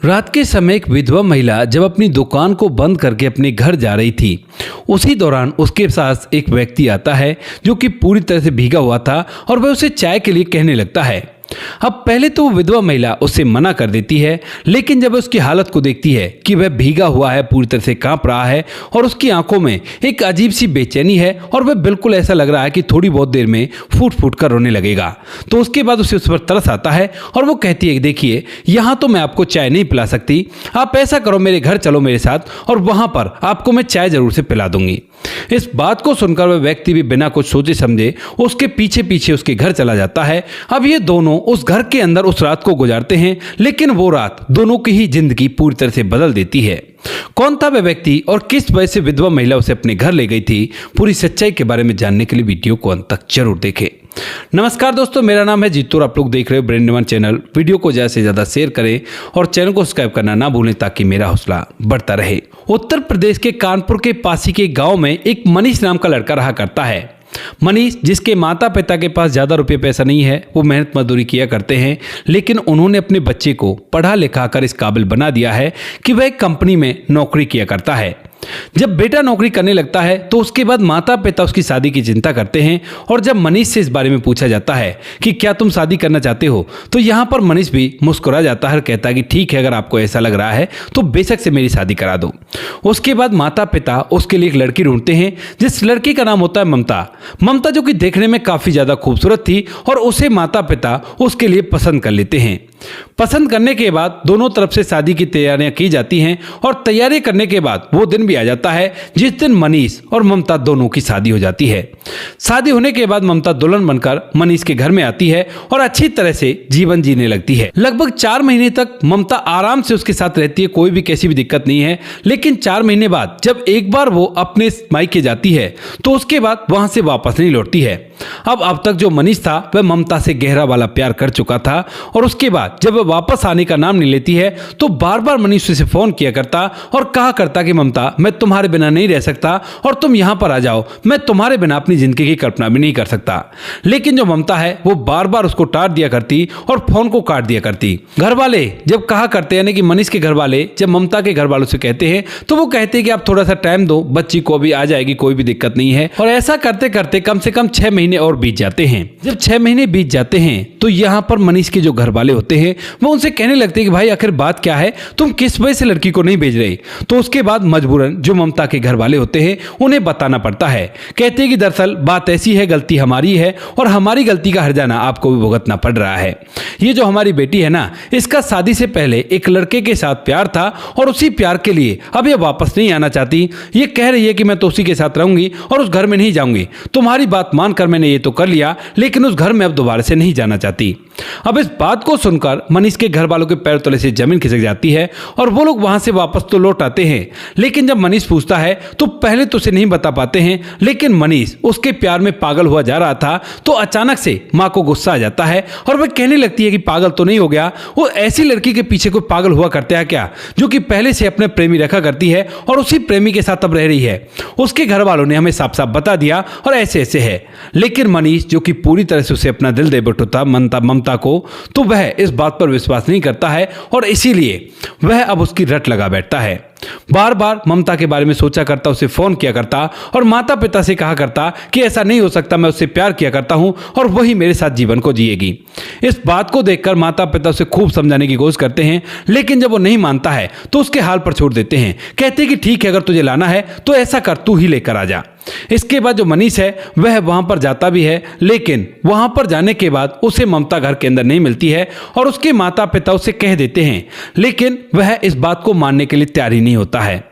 रात के समय एक विधवा महिला जब अपनी दुकान को बंद करके अपने घर जा रही थी, उसी दौरान उसके पास एक व्यक्ति आता है जो कि पूरी तरह से भीगा हुआ था और वह उसे चाय के लिए कहने लगता है। अब पहले तो वो विधवा महिला उससे मना कर देती है, लेकिन जब उसकी हालत को देखती है कि वह भीगा हुआ है, पूरी तरह से कांप रहा है और उसकी आंखों में एक अजीब सी बेचैनी है और वह बिल्कुल ऐसा लग रहा है कि थोड़ी बहुत देर में फूट फूट कर रोने लगेगा, तो उसके बाद उसे उस पर तरस आता है और वो कहती है, देखिए यहाँ तो मैं आपको चाय नहीं पिला सकती, आप ऐसा करो मेरे घर चलो मेरे साथ और वहां पर आपको मैं चाय जरूर से पिला दूंगी। इस बात को सुनकर वह व्यक्ति भी बिना कुछ सोचे समझे उसके पीछे पीछे उसके घर चला जाता है। अब ये दोनों उस घर के अंदर उस रात को गुजारते हैं, लेकिन वो रात दोनों की ही जिंदगी पूरी तरह से बदल देती है। कौन था वह व्यक्ति और किस वजह से विधवा महिला उसे अपने घर ले गई थी, पूरी सच्चाई के बारे में जानने के लिए वीडियो को अंत तक जरूर देखें। नमस्कार दोस्तों, मेरा नाम है जीतू और आप लोग देख रहे हो ब्रेन वन चैनल। वीडियो को ज्यादा से ज्यादा शेयर करें और चैनल को सब्सक्राइब करना ना भूलें ताकि मेरा हौसला बढ़ता रहे। उत्तर प्रदेश के कानपुर के पासी के गांव में एक मनीष नाम का लड़का रहा करता है। मनीष, जिसके माता पिता के पास ज़्यादा रुपये पैसा नहीं है, वो मेहनत मजदूरी किया करते हैं, लेकिन उन्होंने अपने बच्चे को पढ़ा लिखा कर इस काबिल बना दिया है कि वह एक कंपनी में नौकरी किया करता है। जब बेटा नौकरी करने लगता है तो उसके बाद माता पिता उसकी शादी की चिंता करते हैं और जब मनीष से इस बारे में पूछा जाता है कि क्या तुम शादी करना चाहते हो, तो यहाँ पर मनीष भी मुस्कुरा जाता है और कहता है कि ठीक है, अगर आपको ऐसा लग रहा है तो बेशक से मेरी शादी करा दो। उसके बाद माता पिता उसके लिए एक लड़की ढूंढते हैं, जिस लड़की का नाम होता है ममता, जो कि देखने में काफ़ी ज़्यादा खूबसूरत थी और उसे माता पिता उसके लिए पसंद कर लेते हैं। पसंद करने के बाद दोनों तरफ से शादी की तैयारियां की जाती हैं और तैयारी करने के बाद वो दिन भी आ जाता है जिस दिन मनीष और ममता दोनों की शादी हो जाती है। शादी होने के बाद ममता दुल्हन बनकर मनीष के घर में आती है और अच्छी तरह से जीवन जीने लगती है। लगभग 4 महीने तक ममता आराम से उसके साथ रहती है, कोई भी कैसी भी दिक्कत नहीं है। लेकिन 4 महीने बाद जब एक बार वो अपने मायके जाती है तो उसके बाद वहां से वापस नहीं लौटती है। अब तक जो मनीष था वह ममता से गहरा वाला प्यार कर चुका था और उसके बाद जब वह वापस आने का नाम नहीं लेती है तो बार बार मनीष उसे फोन किया करता और कहा करता कि ममता, मैं तुम्हारे बिना नहीं रह सकता और तुम यहां पर आ जाओ, मैं तुम्हारे बिना अपनी जिंदगी की कल्पना भी नहीं कर सकता। लेकिन जो ममता है वो बार बार उसको टाट दिया करती और फोन को काट दिया करती। घर वाले जब कहा करते यानी कि मनीष के घर वाले जब ममता के घर वालों से कहते हैं तो वो कहते हैं कि आप थोड़ा सा टाइम दो, बच्ची को भी आ जाएगी, कोई भी दिक्कत नहीं है। और ऐसा करते करते कम से कम 6 महीने और बीत जाते हैं। जब 6 महीने बीत जाते हैं तो यहाँ पर मनीष के जो घर वाले होते हैं वो उनसे कहने लगते हैं कि भाई आखिर बात क्या है, तुम किस वजह से लड़की को नहीं भेज रहे। तो उसके बाद मजबूरन जो ममता के घर वाले होते हैं उन्हें बताना पड़ता है। कहते हैं कि दरअसल बात ऐसी है, गलती हमारी है और हमारी गलती का हर्जाना आपको भी भुगतना पड़ रहा है। ये जो हमारी बेटी है ना, इसका शादी से पहले एक लड़के के साथ प्यार था और उसी प्यार के लिए अब ये वापस नहीं आना चाहती। ये कह रही है कि मैं तो उसी के साथ रहूंगी और उस घर में नहीं जाऊंगी। तुम्हारी बात मानकर मैंने ये तो कर लिया, लेकिन उस घर में अब दोबारा से नहीं जाना चाहती। अब इस बात को सुनकर मनीष के घर वालों के पैर तले से जमीन खिसक जाती है और वो लोग वहां से वापस तो लौट आते हैं। लेकिन जब मनीष पूछता है तो पहले तो उसे नहीं बता पाते हैं, लेकिन मनीष उसके प्यार में पागल हुआ जा रहा था तो अचानक से मां को गुस्सा आ जाता है और वह कहने लगती है कि पागल तो नहीं हो गया, वो ऐसी लड़की के पीछे कोई पागल हुआ करता है क्या, जो कि पहले से अपने प्रेमी रखा करती है और उसी प्रेमी के साथ अब रह रही है। उसके घर वालों ने हमें साफ साफ बता दिया और ऐसे ऐसे है। लेकिन मनीष, जो कि पूरी तरह से उसे अपना दिल दे बैठा था ममता को, तो वह इस बात पर विश्वास नहीं करता है और इसीलिए वह अब उसकी रट लगा बैठता है। बार बार ममता के बारे में सोचा करता, उसे फोन किया करता और माता पिता से कहा करता कि ऐसा नहीं हो सकता, मैं उससे प्यार किया करता हूं और वही मेरे साथ जीवन को जिएगी। इस बात को देखकर माता पिता उसे खूब समझाने की कोशिश करते हैं, लेकिन जब वो नहीं मानता है तो उसके हाल पर छोड़ देते हैं। कहते हैं कि ठीक है, अगर तुझे लाना है तो ऐसा कर, तू ही लेकर आ जा। इसके बाद जो मनीष है वह वहां पर जाता भी है, लेकिन वहां पर जाने के बाद उसे ममता घर के अंदर नहीं मिलती है और उसके माता पिता उसे कह देते हैं, लेकिन वह इस बात को मानने के लिए तैयार ही नहीं होता है।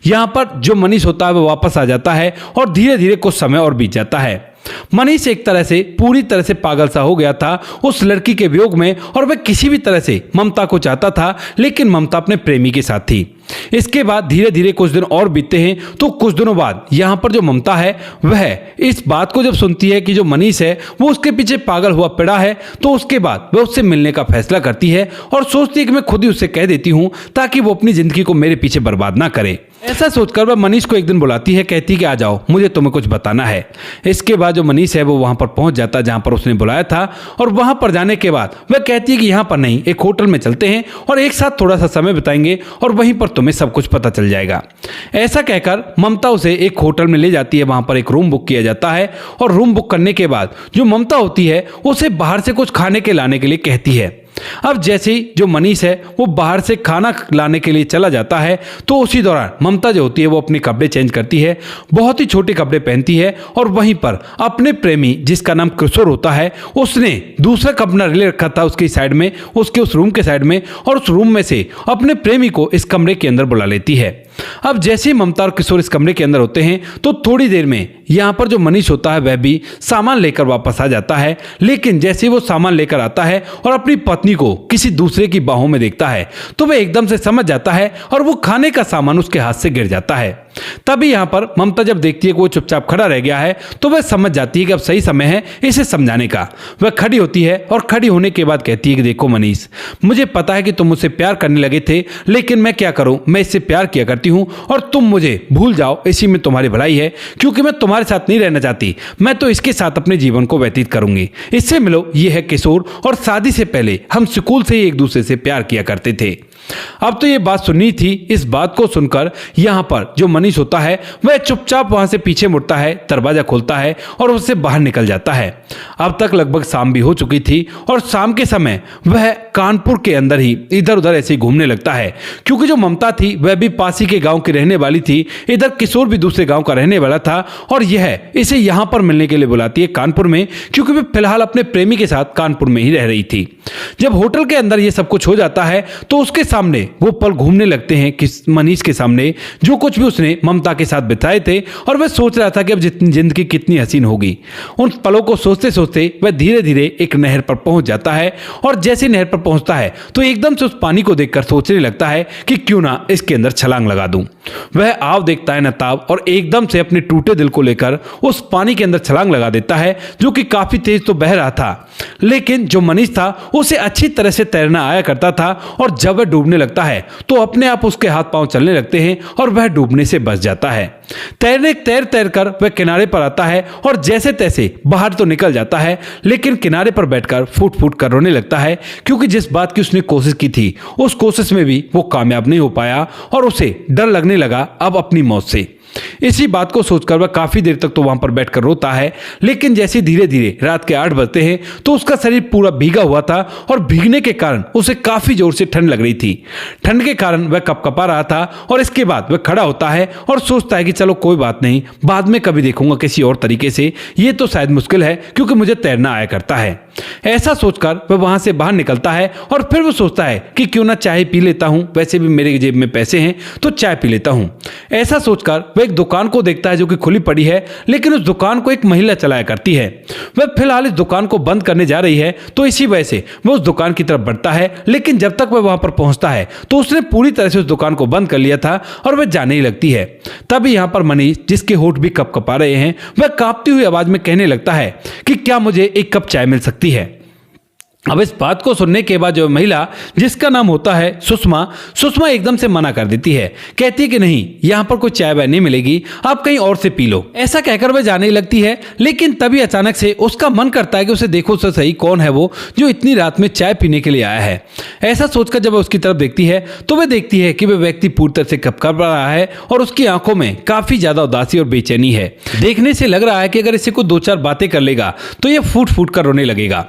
यहां पर जो मनीष होता है वह वापस आ जाता है और धीरे धीरे कुछ समय और बीत जाता है। मनीष एक तरह से पूरी तरह से पागल सा हो गया था उस लड़की के वियोग में और वह किसी भी तरह से ममता को चाहता था, लेकिन ममता अपने प्रेमी के साथ थी। इसके बाद धीरे धीरे कुछ दिन और बीतते हैं तो कुछ दिनों बाद यहाँ पर जो ममता है वह इस बात को जब सुनती है कि जो मनीष है वो उसके पीछे पागल हुआ पड़ा है, तो उसके बाद वह उससे मिलने का फैसला करती है और सोचती है कि मैं खुद ही उससे कह देती हूँ ताकि वो अपनी जिंदगी को मेरे पीछे बर्बाद ना करे। ऐसा सोचकर वह मनीष को एक दिन बुलाती है, कहती कि आ जाओ, मुझे तुम्हें कुछ बताना है। इसके बाद जो मनीष है वो वहां पर पहुंच जाता है जहां पर उसने बुलाया था, और वहां पर जाने के बाद वह कहती है कि यहाँ पर नहीं, एक होटल में चलते हैं और एक साथ थोड़ा सा समय बिताएंगे और वहीं पर तुम्हें सब कुछ पता चल जाएगा। ऐसा कहकर ममता उसे एक होटल में ले जाती है, वहां पर एक रूम बुक किया जाता है और रूम बुक करने के बाद जो ममता होती है उसे बाहर से कुछ खाने के लाने के लिए कहती है। अब जैसे ही जो मनीष है वो बाहर से खाना लाने के लिए चला जाता है, तो उसी दौरान ममता जो होती है वो अपने कपड़े चेंज करती है, बहुत ही छोटे कपड़े पहनती है और वहीं पर अपने प्रेमी जिसका नाम किशोर होता है उसने दूसरा कपड़ा ले रखा था उसकी साइड में, उसके उस रूम के साइड में, और उस रूम में से अपने प्रेमी को इस कमरे के अंदर बुला लेती है। अब जैसे ही ममता और किशोर इस कमरे के अंदर होते हैं तो थोड़ी देर में यहाँ पर जो मनीष होता है वह भी सामान लेकर वापस आ जाता है, लेकिन जैसे ही वो सामान लेकर आता है और अपनी पत्नी को किसी दूसरे की बाहों में देखता है तो वह एकदम से समझ जाता है और वो खाने का सामान उसके हाथ से गिर जाता है। तभी यहाँ पर ममता जब देखती है कि वो चुपचाप खड़ा रह गया है तो वह समझ जाती है कि अब सही समय है इसे समझाने का। वह खड़ी होती है और खड़ी होने के बाद कहती है कि देखो मनीष, मुझे पता है कि तुम मुझसे प्यार करने लगे थे, लेकिन मैं क्या करूं, मैं इससे प्यार किया करती हूं और तुम मुझे भूल जाओ, इसी में तुम्हारी भलाई है, क्योंकि मैं तुम्हारे साथ नहीं रहना चाहती, मैं तो इसके साथ अपने जीवन को व्यतीत करूंगी। इससे मिलो, ये है किशोर और शादी से पहले हम स्कूल से ही एक दूसरे से प्यार किया करते थे। अब तो ये बात सुननी थी। इस बात को सुनकर यहाँ पर जो मनीष होता है वह चुपचाप वहां से पीछे मुड़ता है, दरवाजा खोलता है और उससे बाहर निकल जाता है। अब तक लगभग शाम भी हो चुकी थी और शाम के समय वह कानपुर के अंदर ही इधर उधर ऐसे ही घूमने लगता है, क्योंकि जो ममता थी वह भी पास ही के गांव की रहने वाली थी, इधर किशोर भी दूसरे गांव का रहने वाला था और यह इसे यहां पर मिलने के लिए बुलाती है कानपुर में, क्योंकि वह फिलहाल अपने प्रेमी के साथ कानपुर में ही रह रही थी। जब होटल के अंदर यह सब कुछ हो जाता है तो उसके सामने वो पल घूमने लगते हैं कि मनीष के सामने जो कुछ भी उसने ममता के साथ बिताए थे, और वह सोच रहा था कि अब जितनी जिंदगी कितनी हसीन होगी। उन पलों को सोचते सोचते वह धीरे धीरे एक नहर पर पहुंच जाता है और जैसे नहर पर पहुंचता है तो एकदम से उस पानी को देखकर सोचने लगता है कि क्यों ना इसके अंदर छलांग लगा दूं। वह आव देखता है नताब और एकदम से अपने टूटे दिल को लेकर उस पानी के अंदर छलांग लगा देता है, जो कि काफी तेज तो बह रहा था, लेकिन जो मनीष था उसे अच्छी तरह से तैरना आया करता था और जब वह डूबने लगता है तो अपने आप उसके हाथ पांव चलने लगते हैं और वह डूबने से बच जाता है। तैर कर वह किनारे पर आता है और जैसे तैसे बाहर तो निकल जाता है, लेकिन किनारे पर बैठकर फूट फूट कर रोने लगता है, क्योंकि जिस बात की उसने कोशिश की थी उस कोशिश में भी वो कामयाब नहीं हो पाया और उसे डर लगने लगा अब अपनी मौत से। इसी बात को सोचकर वह काफी देर तक तो वहां पर बैठकर रोता है, लेकिन जैसे धीरे धीरे रात के 8 बजते हैं तो उसका शरीर पूरा भीगा हुआ था और भीगने के कारण उसे काफी जोर से ठंड लग रही थी। ठंड के कारण वह कपकपा रहा था और इसके बाद वह खड़ा होता है और सोचता है कि चलो कोई बात नहीं, बाद में कभी देखूंगा किसी और तरीके से, ये तो शायद मुश्किल है क्योंकि मुझे तैरना आया करता है। ऐसा सोचकर वह वहां से बाहर निकलता है और फिर वो सोचता है कि क्यों ना चाय पी लेता हूं, वैसे भी मेरे जेब में पैसे हैं तो चाय पी लेता हूं। ऐसा सोचकर वह एक दुकान को देखता है जो कि खुली पड़ी है, लेकिन उस दुकान को एक महिला चलाया करती है। वह फिलहाल इस दुकान को बंद करने जा रही है, तो इसी वजह से वह उस दुकान की तरफ बढ़ता है, लेकिन जब तक वह वहां पर पहुंचता है तो उसने पूरी तरह से उस दुकान को बंद कर लिया था और वह जाने ही लगती है। तभी यहां पर मनीष, जिसके होंठ भी कपकपा रहे हैं, वह कांपती हुई आवाज में कहने लगता है कि क्या मुझे एक कप चाय मिल सकती है। अब इस बात को सुनने के बाद जो महिला, जिसका नाम होता है सुषमा एकदम से मना कर देती है, कहती है कि नहीं, यहाँ पर कोई चाय वाय नहीं मिलेगी, आप कहीं और से पी लो। ऐसा कहकर वह जाने लगती है, लेकिन तभी अचानक से उसका मन करता है कि उसे देखो तो सही कौन है वो जो इतनी रात में चाय पीने के लिए आया है। ऐसा सोचकर जब वह उसकी तरफ देखती है तो वह देखती है कि वह व्यक्ति पूरी तरह से कपकपा रहा है और उसकी आंखों में काफी ज्यादा उदासी और बेचैनी है। देखने से लग रहा है कि अगर इसे को 2-4 बातें कर लेगा तो यह फूट फूट कर रोने लगेगा।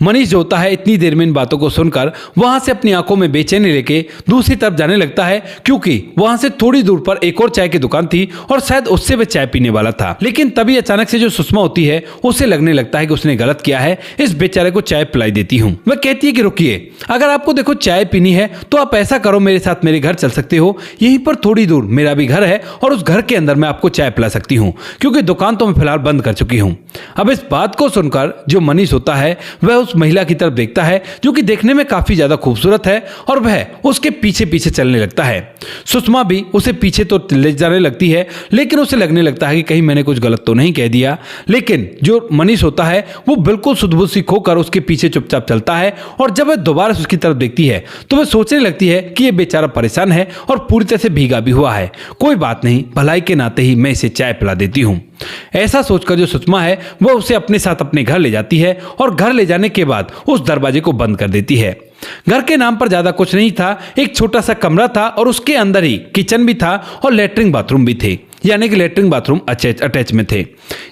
मनीष जो होता है इतनी देर में इन बातों को सुनकर वहां से अपनी आंखों में बेचैनी लेके दूसरी तरफ जाने लगता है, क्योंकि वहां से थोड़ी दूर पर एक और चाय की दुकान थी और शायद उससे वह चाय पीने वाला था। लेकिन तभी अचानक से जो सुषमा होती है उसे लगने लगता है कि उसने गलत किया है, इस बेचारे को चाय पिलाई देती हूँ। वह कहती है कि रुकिए, अगर आपको देखो चाय पीनी है तो आप ऐसा करो, मेरे साथ मेरे घर चल सकते हो, यहीं पर थोड़ी दूर मेरा भी घर है और उस घर के अंदर मैं आपको चाय पिला सकती हूँ, क्योंकि दुकान तो मैं फिलहाल बंद कर चुकी हूँ। अब इस बात को सुनकर जो मनीष होता है वह उस महिला की तरफ तरफ देखता है जो कि देखने में काफी ज्यादा खूबसूरत है और वह उसके पीछे पीछे चलने लगता है। सुषमा भी उसे पीछे तो ले जाने लगती है, लेकिन उसे लगने लगता है कि कहीं मैंने कुछ गलत तो नहीं कह दिया। लेकिन जो मनीष होता है वो बिल्कुल सुध-बुध सी खोकर उसके पीछे चुपचाप चलता है और जब वह दोबारा से उसकी तरफ देखती है तो वह सोचने लगती है कि यह बेचारा परेशान है और पूरी तरह से भीगा भी हुआ है। कोई बात नहीं, भलाई के नाते ही मैं इसे चाय पिला देती हूँ। ऐसा सोचकर जो सुषमा है वह उसे अपने साथ अपने घर ले जाती है और घर ले जाने के बाद उस दरवाजे को बंद कर देती है। घर के नाम पर ज्यादा कुछ नहीं था, एक छोटा सा कमरा था और उसके अंदर ही किचन भी था और लेटरिन बाथरूम भी थे, यानी कि लेटरिन बाथरूम अटैच में थे।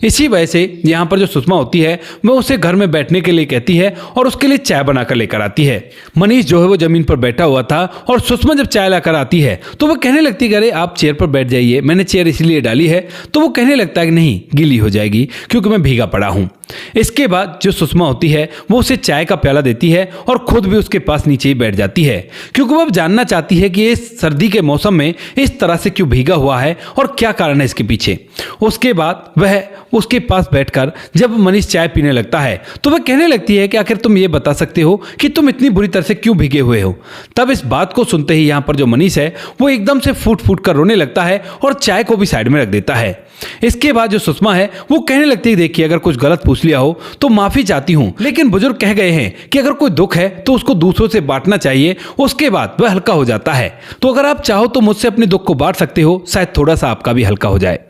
इसी वजह से यहाँ पर जो सुषमा होती है वह उसे घर में बैठने के लिए कहती है और उसके लिए चाय बनाकर लेकर आती है। मनीष जो है वो जमीन पर बैठा हुआ था और सुषमा जब चाय लाकर आती है तो वह कहने लगती है अरे आप चेयर पर बैठ जाइए, मैंने चेयर इसलिए डाली है। तो वो कहने लगता है कि नहीं, गीली हो जाएगी क्योंकि मैं भीगा पड़ा हूँ। इसके बाद जो सुषमा होती है वो उसे चाय का प्याला देती है और खुद भी उसके पास नीचे ही बैठ जाती है क्योंकि वह जानना चाहती है कि इस सर्दी के मौसम में इस तरह से क्यों भीगा हुआ है और क्या कारण है इसके पीछे। उसके बाद वह उसके पास बैठकर जब मनीष चाय पीने लगता है तो वह कहने लगती है कि आखिर तुम ये बता सकते हो कि तुम इतनी बुरी तरह से क्यों भीगे हुए हो। तब इस बात को सुनते ही यहाँ पर जो मनीष है वो एकदम से फूट फूट कर रोने लगता है और चाय को भी साइड में रख देता है। इसके बाद जो सुषमा है वो कहने लगती है देखिए अगर कुछ गलत पूछ लिया हो तो माफी चाहती हूँ, लेकिन बुजुर्ग कह गए हैं कि अगर कोई दुख है तो उसको दूसरों से बांटना चाहिए, उसके बाद वह हल्का हो जाता है। तो अगर आप चाहो तो मुझसे अपने दुख को बांट सकते हो, शायद थोड़ा सा आपका भी हल्का हो जाए।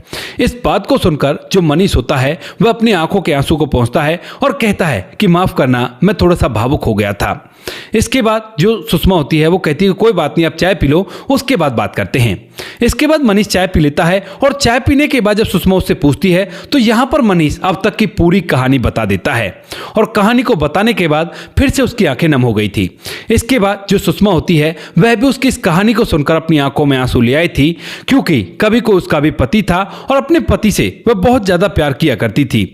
इस बात को सुनकर जो मनीष होता है वह अपनी आंखों के आंसू को पोंछता है और कहता है कि माफ करना, मैं थोड़ा सा भावुक हो गया था। इसके बाद जो सुषमा होती है वो कहती है कोई बात नहीं, आप चाय पी लो, उसके बाद बात करते हैं। इसके बाद मनीष चाय पी लेता है और चाय पीने के बाद जब सुषमा उससे पूछती है तो यहाँ पर मनीष अब तक की पूरी कहानी बता देता है और कहानी को बताने के बाद फिर से उसकी आंखें नम हो गई थी। इसके बाद जो सुषमा होती है वह भी उसकी इस कहानी को सुनकर अपनी आंखों में आंसू ले आई थी क्योंकि कभी को उसका भी पति था और अपने पति से वह बहुत ज्यादा प्यार किया करती थी,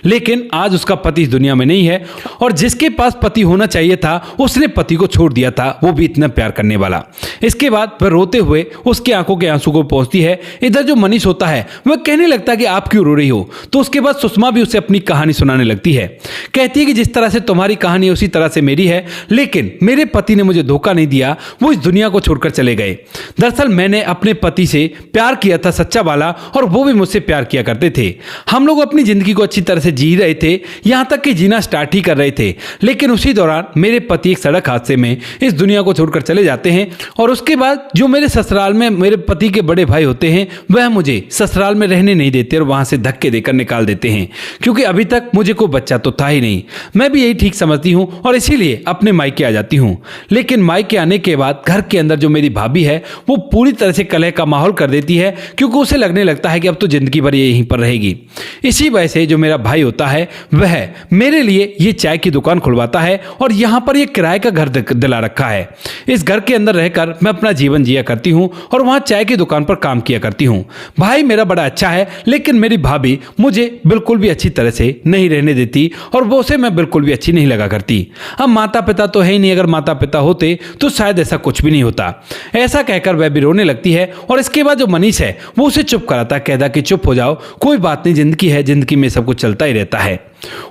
लेकिन आज उसका पति इस दुनिया में नहीं है और जिसके पास पति होना चाहिए था उसने पति को छोड़ दिया था, वो भी इतना प्यार करने वाला। इसके बाद वह रोते हुए उसकी आंखों के आंसू को पोंछती है। इधर जो मनीष होता है वह कहने लगता है कि आप क्यों रो रही हो। तो उसके बाद सुषमा भी उसे अपनी कहानी सुनाने लगती है, कहती है कि जिस तरह से तुम्हारी कहानी उसी तरह से मेरी है, लेकिन मेरे पति ने मुझे धोखा नहीं दिया, वो इस दुनिया को छोड़कर चले गए। दरअसल मैंने अपने पति से प्यार किया था सच्चा वाला और वो भी मुझसे प्यार किया करते थे। हम लोग अपनी जिंदगी को अच्छी तरह से जी रहे थे, यहाँ तक कि जीना स्टार्ट ही कर रहे थे, लेकिन उसी दौरान मेरे पति एक सड़क हादसे में इस दुनिया को छोड़कर चले जाते हैं और उसके बाद जो मेरे ससुराल में मेरे पति के बड़े भाई होते हैं वह मुझे ससुराल में रहने नहीं देते और वहां से धक्के देकर निकाल देते हैं क्योंकि अभी तक मुझे कोई बच्चा तो था ही नहीं। मैं भी यही ठीक समझती हूँ और इसीलिए अपने मायके आ जाती हूँ। लेकिन मायके आने के बाद घर के अंदर जो मेरी भाभी है वो पूरी तरह से कलह का माहौल कर देती है क्योंकि उसे लगने लगता है कि अब तो जिंदगी भर ये यहीं पर रहेगी। इसी वजह से जो मेरा भाई होता है वह मेरे लिए ये चाय की दुकान खुलवाता है और यहाँ पर ये किराए का घर दिला रखा है। इस घर के अंदर रहकर मैं अपना जीवन जिया करती हूँ और वहाँ चाय की दुकान पर काम किया करती हूँ। भाई मेरा बड़ा अच्छा है, लेकिन मेरी भाभी मुझे बिल्कुल भी अच्छी तरह से नहीं रहने देती और वो उसे मैं बिल्कुल भी अच्छी नहीं लगा करती। अब माता पिता तो है ही नहीं, अगर माता पिता होते तो शायद ऐसा कुछ भी नहीं होता। ऐसा कहकर वह भी रोने लगती है और इसके बाद जो मनीष है वो उसे चुप कराता, कहता कि चुप हो जाओ, कोई बात नहीं, जिंदगी है, जिंदगी में सब कुछ चलता ही रहता है।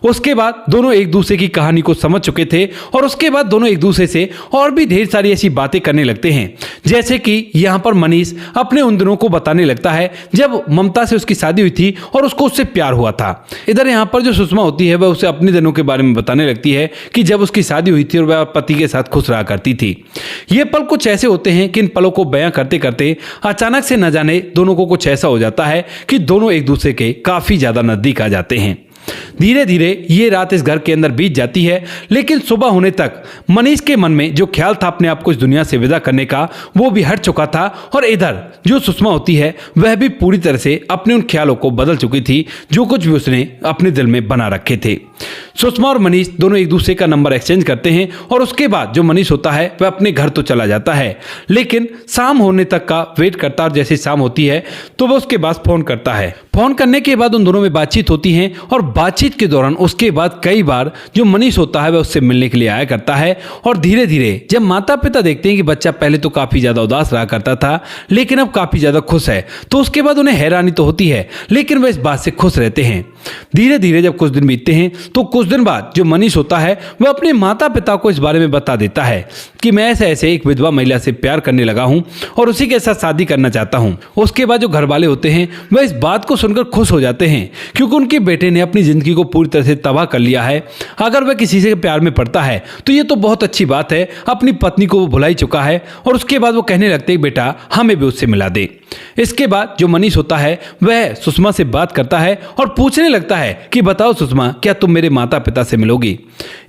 उसके बाद दोनों एक दूसरे की कहानी को समझ चुके थे और उसके बाद दोनों एक दूसरे से और भी ढेर सारी ऐसी बातें करने लगते हैं, जैसे कि यहाँ पर मनीष अपने उन दिनों को बताने लगता है जब ममता से उसकी शादी हुई थी और उसको उससे प्यार हुआ था। इधर यहाँ पर जो सुषमा होती है वह उसे अपने दिनों के बारे में बताने लगती है कि जब उसकी शादी हुई थी और वह पति के साथ खुश रहा करती थी। ये पल कुछ ऐसे होते हैं कि इन पलों को बयां करते करते अचानक से न जाने दोनों को कुछ ऐसा हो जाता है कि दोनों एक दूसरे के काफी ज्यादा नजदीक आ जाते हैं। धीरे धीरे ये रात इस घर के अंदर बीत जाती है, लेकिन सुबह होने तक मनीष के मन में जो ख्याल था अपने आप को इस दुनिया से विदा करने का वो भी हट चुका था और इधर जो सुषमा होती है वह भी पूरी तरह से अपने उन ख्यालों को बदल चुकी थी जो कुछ भी उसने अपने दिल में बना रखे थे। सुषमा और मनीष दोनों एक दूसरे का नंबर एक्सचेंज करते हैं और उसके बाद जो मनीष होता है वह अपने घर तो चला जाता है, लेकिन शाम होने तक का वेट करता और जैसे शाम होती है तो वह उसके पास फोन करता है। फोन करने के बाद उन दोनों में बातचीत होती है और बातचीत के दौरान उसके बाद कई बार जो मनीष होता है वह उससे मिलने के लिए आया करता है और धीरे धीरे जब माता पिता देखते हैं कि बच्चा पहले तो काफी ज्यादा उदास रहा करता था लेकिन अब काफी ज्यादा खुश है, तो उसके बाद उन्हें हैरानी तो होती है लेकिन वह इस बात से खुश रहते हैं। धीरे धीरे जब कुछ दिन बीतते हैं तो कुछ दिन बाद जो मनीष होता है वह अपने माता पिता को इस बारे में बता देता है कि मैं ऐसे एक विधवा महिला से प्यार करने लगा हूं और उसी के साथ शादी करना चाहता हूं। उसके बाद जो घर वाले होते हैं वह इस बात को सुनकर खुश हो जाते हैं क्योंकि उनके बेटे ने अपनी जिंदगी को पूरी तरह से तबाह कर लिया है। अगर वह किसी से प्यार में पड़ता है तो ये तो बहुत अच्छी बात है, अपनी पत्नी को वो भुला ही चुका है। और उसके बाद वो कहने लगते हैं बेटा हमें भी उससे मिला दे। इसके बाद जो मनीष होता है वह सुषमा से बात करता है और पूछने लगता है कि बताओ सुषमा, क्या तुम मेरे माता पिता से मिलोगी।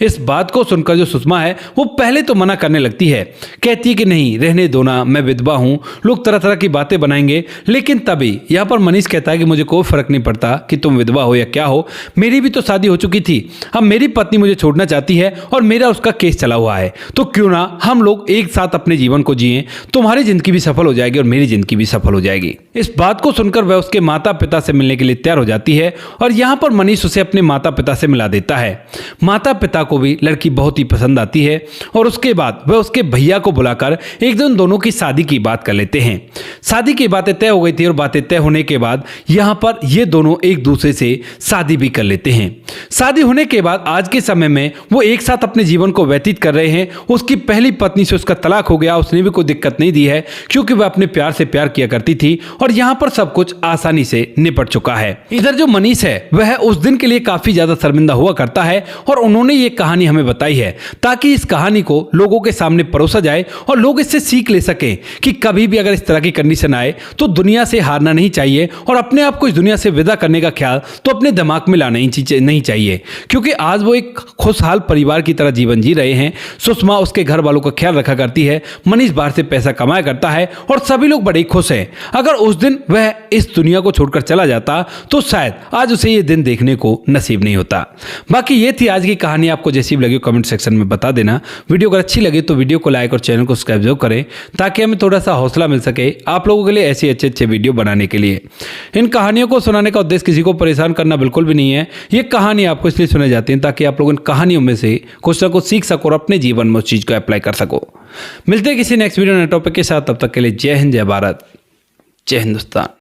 इस बात को सुनकर जो सुषमा है वो पहले तो मना करने लगती है, कहती है कि नहीं रहने दो ना, मैं विधवा हूं, लोग तरह तरह की बातें बनाएंगे। लेकिन तभी यहाँ पर मनीष कहता है कि मुझे कोई फर्क नहीं पड़ता कि तुम विधवा हो या क्या हो, मेरी भी तो शादी हो चुकी थी। अब मेरी पत्नी मुझे छोड़ना चाहती है और मेरा उसका केस चला हुआ है, तो क्यों ना हम लोग एक साथ अपने जीवन को जिए, तुम्हारी जिंदगी भी सफल हो जाएगी और मेरी जिंदगी भी सफल हो जाएगी। इस बात को सुनकर वह उसके माता पिता से मिलने के लिए तैयार हो जाती है और यहाँ पर मनीष उसे अपने माता पिता से मिला देता है। माता पिता को भी लड़की बहुत ही पसंद आती है और उसके बाद वह उसके भैया को बुलाकर एक दिन दोनों की शादी की बात कर लेते हैं। शादी की बातें तय हो गई थी और बातें तय होने के बाद यहाँ पर ये दोनों एक दूसरे से शादी भी कर लेते हैं। शादी होने के बाद आज के समय में वो एक साथ अपने जीवन को व्यतीत कर रहे हैं। उसकी पहली पत्नी से उसका तलाक हो गया, उसने भी कोई दिक्कत नहीं दी है क्योंकि वह अपने प्यार से प्यार किया करती थी और यहाँ पर सब कुछ आसानी से निपट चुका है। इधर जो मनीष है वह उस दिन के लिए काफी ज्यादा शर्मिंदा हुआ करता है और उन्होंने ये कहानी हमें बताई है ताकि इस कहानी को लोगों के सामने परोसा जाए और लोग इससे सीख ले सकें कि कभी भी अगर इस तरह की कंडीशन आए तो दुनिया से हारना नहीं चाहिए और अपने आप को इस दुनिया से विदा करने का ख्याल तो अपने दिमाग में लाना ही नहीं चाहिए। क्योंकि आज वो एक खुशहाल परिवार की तरह जीवन जी रहे हैं। सुषमा उसके घर वालों का ख्याल रखा करती है, मनीष बाहर से पैसा कमाया करता है और सभी लोग बड़े खुश हैं। अगर उस दिन वह इस दुनिया को छोड़कर चला जाता तो शायद आज उसे ये दिन देखने को नसीब नहीं होता। बाकी ये थी आज की कहानी। आपको जैसी भी लगी कमेंट सेक्शन में बता देना। वीडियो अगर अच्छी लगे तो वीडियो को लाइक और चैनल को सब्सक्राइब जरूर करें ताकि हमें थोड़ा सा हौसला मिल सके आप लोगों के लिए ऐसे अच्छे वीडियो बनाने के लिए। इन कहानियों को सुनाने का उद्देश्य किसी को परेशान करना बिल्कुल भी नहीं है। ये कहानी आपको इसलिए सुनाई जाती है ताकि आप लोग इन कहानियों में से कुछ ना कुछ सीख सको और अपने जीवन में उस चीज को अप्लाई कर सको। मिलते हैं किसी नेक्स्ट वीडियो नए टॉपिक के साथ, तब तक के लिए जय हिंद, जय भारत, जय हिंदुस्तान।